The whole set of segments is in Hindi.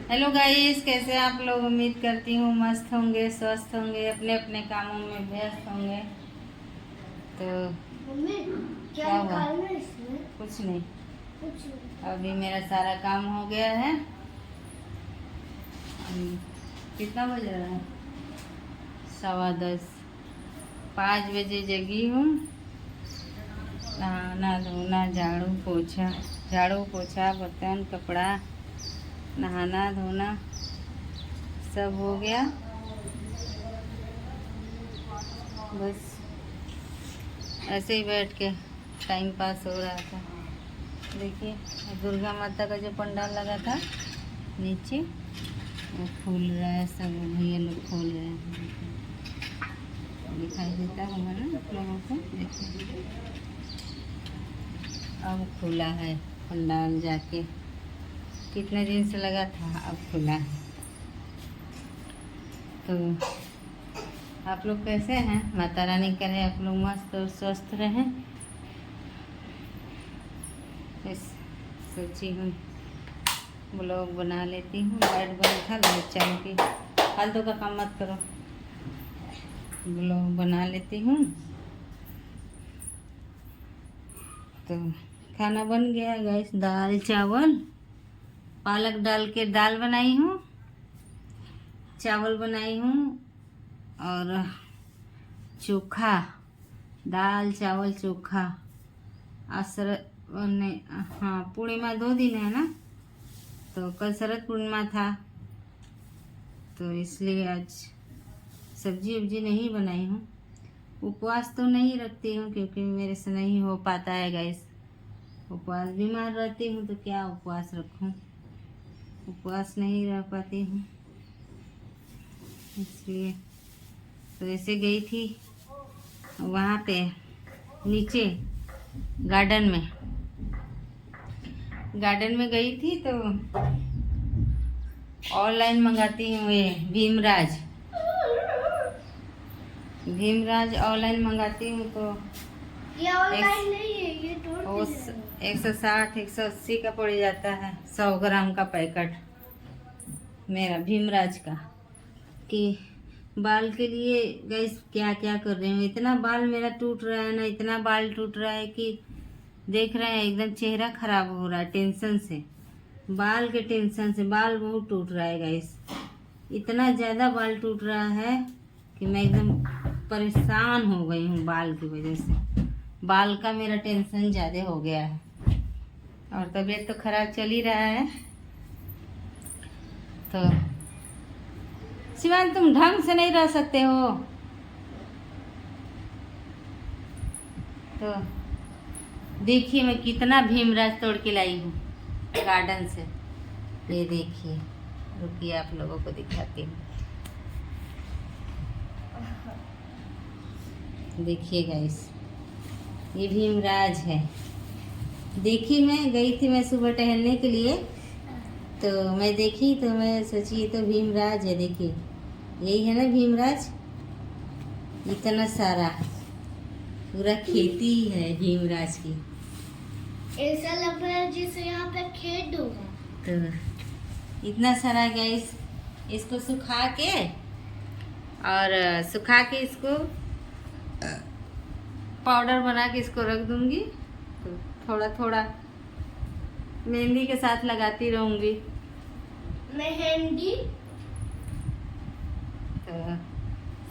हेलो गाइस, कैसे आप लोग। उम्मीद करती हूँ मस्त होंगे, स्वस्थ होंगे, अपने अपने कामों में व्यस्त होंगे। तो मम्मी क्या हुआ? निकालना है इसमें? कुछ नहीं, कुछ नहीं। अभी मेरा सारा काम हो गया है। कितना बज रहा है? 10:15। 5 बजे जगी हूँ। नहाना धोना, झाड़ू पोछा, बर्तन कपड़ा, नहाना धोना सब हो गया। बस ऐसे ही बैठ के टाइम पास हो रहा था। देखिए, दुर्गा माता का जो पंडाल लगा था नीचे, वो खोल रहा है। सब भैया लोग खोल रहे हैं। दिखाई देता होगा ना आप लोगों को। देखिए, अब खुला है पंडाल। जाके कितने दिन से लगा था, अब खुला है। तो आप लोग कैसे हैं? माता रानी करे आप लोग मस्त और स्वस्थ रहें। इस सोची हूँ ब्लॉग बना लेती हूँ। लाइट बंद था, लाइट चालू की। फालतू का काम मत करो, ब्लॉग बना लेती हूँ। तो खाना बन गया गैस। दाल चावल, पालक डाल के दाल बनाई हूँ, चावल बनाई हूँ और चोखा। दाल चावल चोखा। हाँ, पूर्णिमा 2 दिन है ना, तो कल शरद पूर्णिमा था, तो इसलिए आज सब्जी उब्जी नहीं बनाई हूँ। उपवास तो नहीं रखती हूँ क्योंकि मेरे से नहीं हो पाता है गैस उपवास। बीमार रहती हूँ तो क्या उपवास रखूँ, उपवास नहीं रह पाती हूँ, इसलिए। तो ऐसे गई थी वहाँ पे नीचे गार्डन में गई थी, तो ऑनलाइन मंगाती हूँ ये भीमराज ऑनलाइन मंगाती हूँ। तो ये ऑनलाइन नहीं है, ये 160 180 का पड़ जाता है 100 ग्राम का पैकेट मेरा भीमराज का। कि बाल के लिए गैस क्या क्या कर रही हूँ। इतना बाल मेरा टूट रहा है ना, इतना बाल टूट रहा है कि देख रहे हैं एकदम चेहरा खराब हो रहा है। टेंशन से, बाल के टेंशन से बाल बहुत टूट रहा है गैस। इतना ज़्यादा बाल टूट रहा है कि मैं एकदम परेशान हो गई हूँ बाल की वजह से। बाल का मेरा टेंशन ज़्यादा हो गया है और तबीयत तो खराब चल ही रहा है। तो शिवान, तुम ढंग से नहीं रह सकते हो। तो देखिए मैं कितना भीमराज तोड़ के लाई हूँ गार्डन से। ये देखिए, रुकिए आप लोगों को दिखाती हूँ। देखिए गाइस, ये भीमराज है। देखी, मैं गई थी मैं सुबह टहलने के लिए, तो मैं देखी तो मैं सोची ये तो भीमराज है। देखिए, यही है ना भीमराज। इतना सारा पूरा खेती है भीमराज की। ऐसा लग रहा है जैसे यहाँ पे खेत होगा। तो इतना सारा गैस, इसको सुखा के इसको पाउडर बना के इसको रख दूंगी। तो थोड़ा थोड़ा मेहंदी के साथ लगाती रहूंगी। मेहंदी तो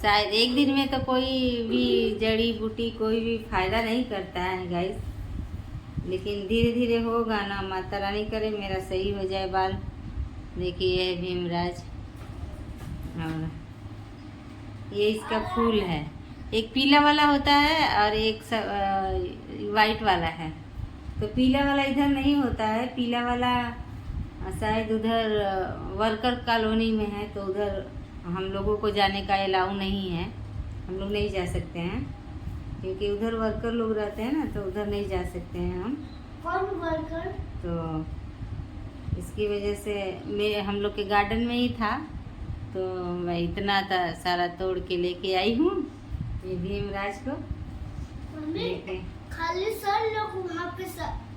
शायद एक दिन में तो कोई भी जड़ी बूटी कोई भी फायदा नहीं करता है गाइस, लेकिन धीरे धीरे होगा ना। माता रानी करे मेरा सही हो जाए बाल। देखिए, यह है भीमराज और ये इसका फूल है। एक पीला वाला होता है और एक वाइट वाला है। तो पीला वाला इधर नहीं होता है, पीला वाला शायद उधर वर्कर कॉलोनी में है, तो उधर हम लोगों को जाने का अलाउ नहीं है। हम लोग नहीं जा सकते हैं क्योंकि उधर वर्कर लोग रहते हैं ना, तो उधर नहीं जा सकते हैं हम। कौन वर्कर? तो इसकी वजह से हम लोग के गार्डन में ही था, तो मैं इतना सारा तोड़ के लेके आई हूँ ये भीमराज को। मम्मी, खाली सर लोग वहाँ पे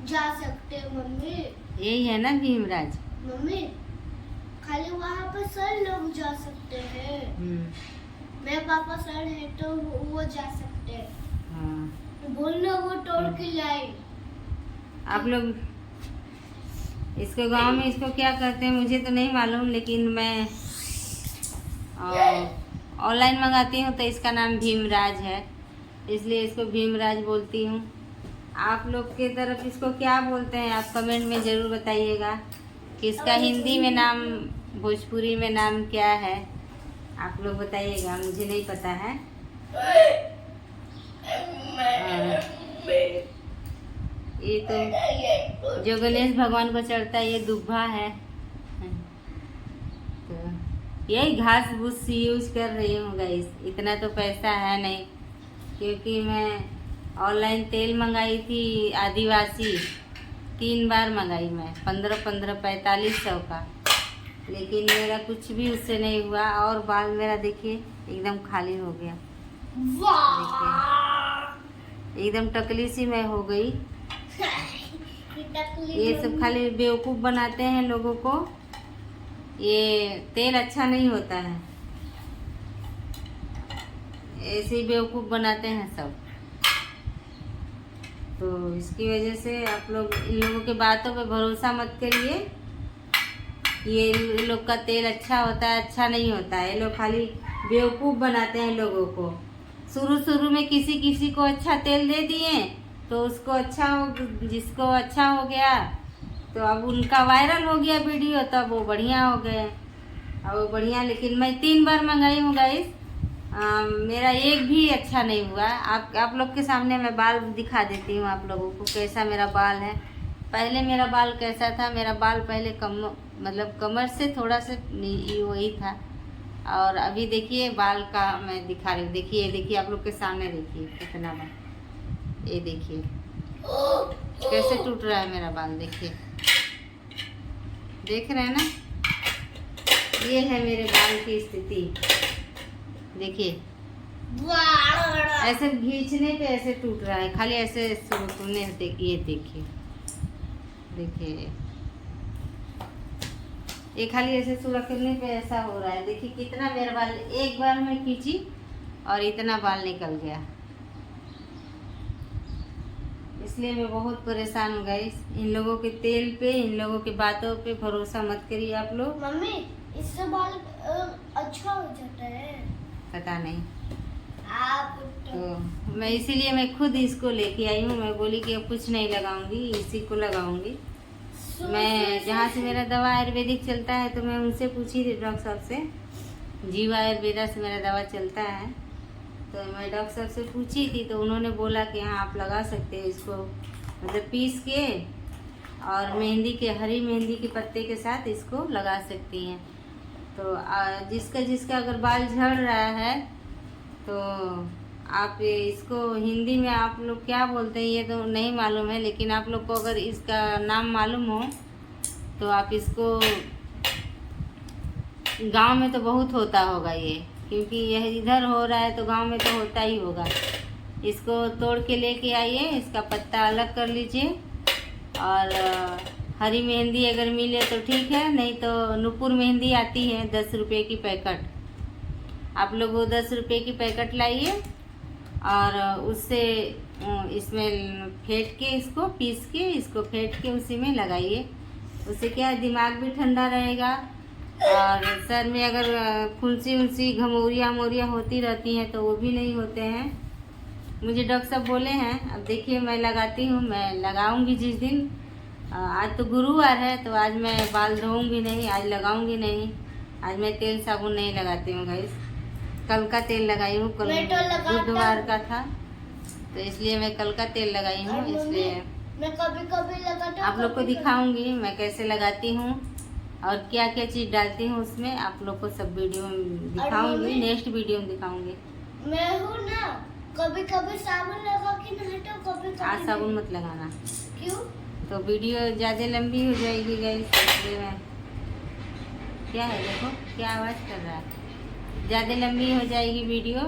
जा सकते हैं मम्मी। यही है ना भीमराज। मम्मी, खाली वहाँ पर सर लोग जा सकते हैं। मेरे पापा सर है तो वो जा सकते हैं। हाँ। बोलना वो तोड़ के लाए। आप लोग इसको गांव में इसको क्या कहते हैं मुझे तो नहीं मालूम, लेकिन मैं ऑनलाइन मंगाती हूँ तो इसका नाम भीमराज है, इसलिए इसको भीमराज बोलती हूँ। आप लोग के तरफ इसको क्या बोलते हैं आप कमेंट में ज़रूर बताइएगा कि इसका हिंदी में नाम, भोजपुरी में नाम क्या है, आप लोग बताइएगा, मुझे नहीं पता है। ये तो जो गणेश भगवान को चढ़ता है ये दुब्बा है, तो यही घास भूस यूज कर रही हूँ गाइस। इतना तो पैसा है नहीं, क्योंकि मैं ऑनलाइन तेल मंगाई थी आदिवासी, 3 बार मंगाई मैं, 15-15 4500 का, लेकिन मेरा कुछ भी उससे नहीं हुआ। और बाल मेरा देखिए एकदम खाली हो गया, देखिए एकदम टकली सी मैं हो गई। ये सब खाली बेवकूफ़ बनाते हैं लोगों को, ये तेल अच्छा नहीं होता है, ऐसे ही बेवकूफ़ बनाते हैं सब। तो इसकी वजह से आप लोग इन लोगों के बातों पे भरोसा मत करिए। ये लोग का तेल अच्छा होता है, अच्छा नहीं होता है, ये लोग खाली बेवकूफ़ बनाते हैं लोगों को। शुरू में किसी किसी को अच्छा तेल दे दिए तो उसको अच्छा हो, जिसको अच्छा हो गया तो अब उनका वायरल हो गया वीडियो, तब वो बढ़िया हो गए, अब वो बढ़िया। लेकिन मैं 3 बार मंगाई हूँ गाइस, मेरा एक भी अच्छा नहीं हुआ। आप लोग के सामने मैं बाल दिखा देती हूँ आप लोगों को कैसा मेरा बाल है। पहले मेरा बाल कैसा था, मेरा बाल पहले मतलब कमर से थोड़ा सा वही था, और अभी देखिए बाल का मैं दिखा रही हूँ। देखिए आप लोग के सामने देखिए कितना बाल, ये देखिए कैसे टूट रहा है मेरा बाल, देखिए, देख रहे हैं ना, ये है मेरे बाल की स्थिति। देखिए ऐसे खींचने पे ऐसे टूट रहा है, खाली ऐसे सुनने, ये देखिए ये खाली ऐसे सुलगने पे ऐसा हो रहा है। देखिए कितना मेरा बाल, एक बार में खींची और इतना बाल निकल गया, इसलिए मैं बहुत परेशान हूँ गाइस। इन लोगों के तेल पे, इन लोगों की बातों पे भरोसा मत करिए आप लोग। मम्मी इससे बाल अच्छा हो जाता है, पता नहीं आप तो मैं इसीलिए मैं खुद इसको लेके आई हूँ। मैं बोली कि अब कुछ नहीं लगाऊंगी, इसी को लगाऊंगी। मैं जहाँ से मेरा दवा आयुर्वेदिक चलता है तो मैं उनसे पूछी थी डॉक्टर साहब से, जीवा आयुर्वेदा से मेरा दवा चलता है, तो मैं डॉक्टर साहब से पूछी थी तो उन्होंने बोला कि हाँ आप लगा सकते हैं इसको, मतलब पीस के और मेहंदी के, हरी मेहंदी के पत्ते के साथ इसको लगा सकती हैं। तो जिसका अगर बाल झड़ रहा है तो आप इसको हिंदी में आप लोग क्या बोलते हैं ये तो नहीं मालूम है, लेकिन आप लोग को अगर इसका नाम मालूम हो तो आप इसको, गांव में तो बहुत होता होगा ये, क्योंकि यह इधर हो रहा है तो गांव में तो होता ही होगा। इसको तोड़ के लेके आइए, इसका पत्ता अलग कर लीजिए, और हरी मेहंदी अगर मिले तो ठीक है, नहीं तो नुपुर मेहंदी आती है 10 रुपये की पैकेट, आप लोग वो 10 रुपये की पैकेट लाइए और उससे इसमें फेंट के, इसको पीस के, इसको फेंट के उसी में लगाइए। उससे क्या है, दिमाग भी ठंडा रहेगा, और सर में अगर फुंसी उनसी घमौरियाँ होती रहती हैं तो वो भी नहीं होते हैं। मुझे डॉक्टर साहब बोले हैं, अब देखिए मैं लगाती हूँ, मैं लगाऊंगी जिस दिन, आज तो गुरुवार है तो आज मैं बाल धोऊंगी नहीं, आज लगाऊंगी नहीं, आज मैं तेल साबुन नहीं लगाती हूँ गाइस। कल का तेल लगाई हूँ, कल बुधवार का था तो इसलिए मैं कल का तेल लगाई हूँ, इसलिए मैं कभी लगाती हूँ। आप लोग को दिखाऊंगी मैं कैसे लगाती हूँ और क्या क्या चीज़ डालती हूँ उसमें, आप लोग को सब वीडियो में दिखाऊंगी, नेक्स्ट वीडियो में दिखाऊंगी। मैं हूँ ना, कभी साबुन लगा के नहाती हूँ, कभी आज साबुन मत लगाना, क्यों? तो वीडियो ज़्यादा लंबी हो जाएगी गाइस, इसलिए मैं, क्या है देखो क्या आवाज़ कर रहा है, ज़्यादा लंबी हो जाएगी वीडियो,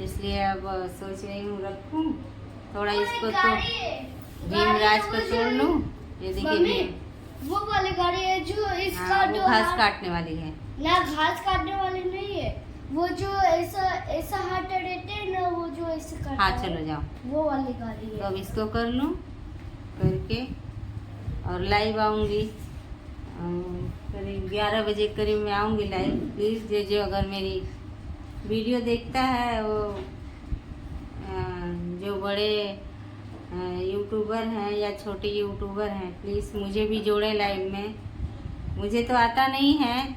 इसलिए अब सोच रही हूँ रखूँ थोड़ा, इसको तो भीमराज को तोड़ लूँ। ये देखिए वो वाली गाड़ी है जो इसका हाँ, वो जो घास हाथ- काटने वाली है। ना घास काटने वाली नहीं है, वो जो ऐसा ऐसा हाथ रहते हैं ना, वो जो ऐसे करता हाँ है, चलो जाओ। वो वाली गाड़ी तो है। अब इसको कर लूँ, करके और लाइव आऊँगी करीब 11 बजे करीब मैं आऊँगी लाइव। प्लीज़ जो अगर मेरी वीडियो देखता है वो जो बड़े यूट्यूबर हैं या छोटे यूट्यूबर हैं, प्लीज़ मुझे भी जोड़ें लाइव में। मुझे तो आता नहीं है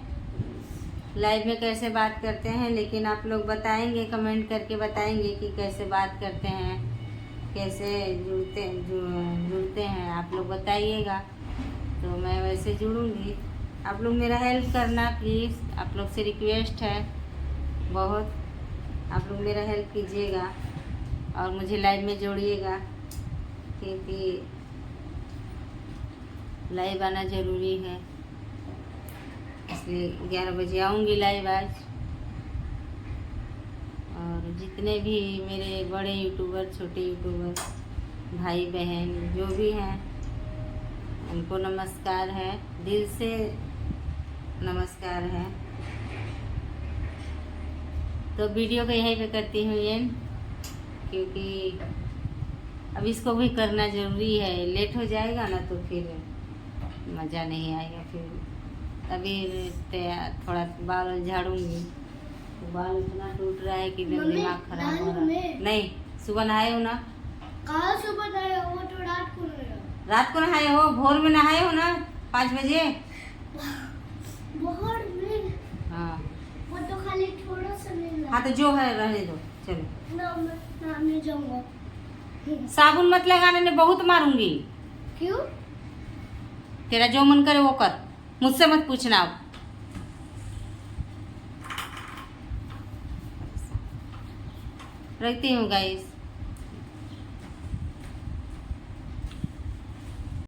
लाइव में कैसे बात करते हैं, लेकिन आप लोग बताएंगे, कमेंट करके बताएंगे कि कैसे बात करते हैं, कैसे जुड़ते हैं, आप लोग बताइएगा तो मैं वैसे जुड़ूंगी। आप लोग मेरा हेल्प करना प्लीज़, आप लोग से रिक्वेस्ट है बहुत, आप लोग मेरा हेल्प कीजिएगा और मुझे लाइव में जोड़िएगा, क्योंकि लाइव आना ज़रूरी है। इसलिए 11 बजे आऊँगी लाइव आज। और जितने भी मेरे बड़े यूट्यूबर, छोटे यूट्यूबर, भाई बहन जो भी हैं, उनको नमस्कार है, दिल से नमस्कार है। तो वीडियो को यहीं पे करती हूँ एंड, क्योंकि अब इसको भी करना ज़रूरी है। लेट हो जाएगा ना तो फिर मज़ा नहीं आएगा। फिर अभी थोड़ा बाल झाड़ूंगी, तो बाल इतना टूट रहा है कि मम्मी, दिमाग खराब हो रहा नहाने है। में? नहीं, सुबह नहाए हो ना? कहाँ सुबह नहाए हो? वो तो रात को नहाए हो। रात को नहाए हो? भोर में नहाए हो ना 5 बजे? बहुत में हाँ वो तो खाली थोड़ा सा नहीं हाँ, तो जो है रहने दो, चलो। ना मैं नहाने जाऊंगा। साबुन मत लगाने, ने बहुत मारूंगी। क्यों? तेरा जो मन करे वो कर, मुझसे मत पूछना अब। रखती हूँ गाइस।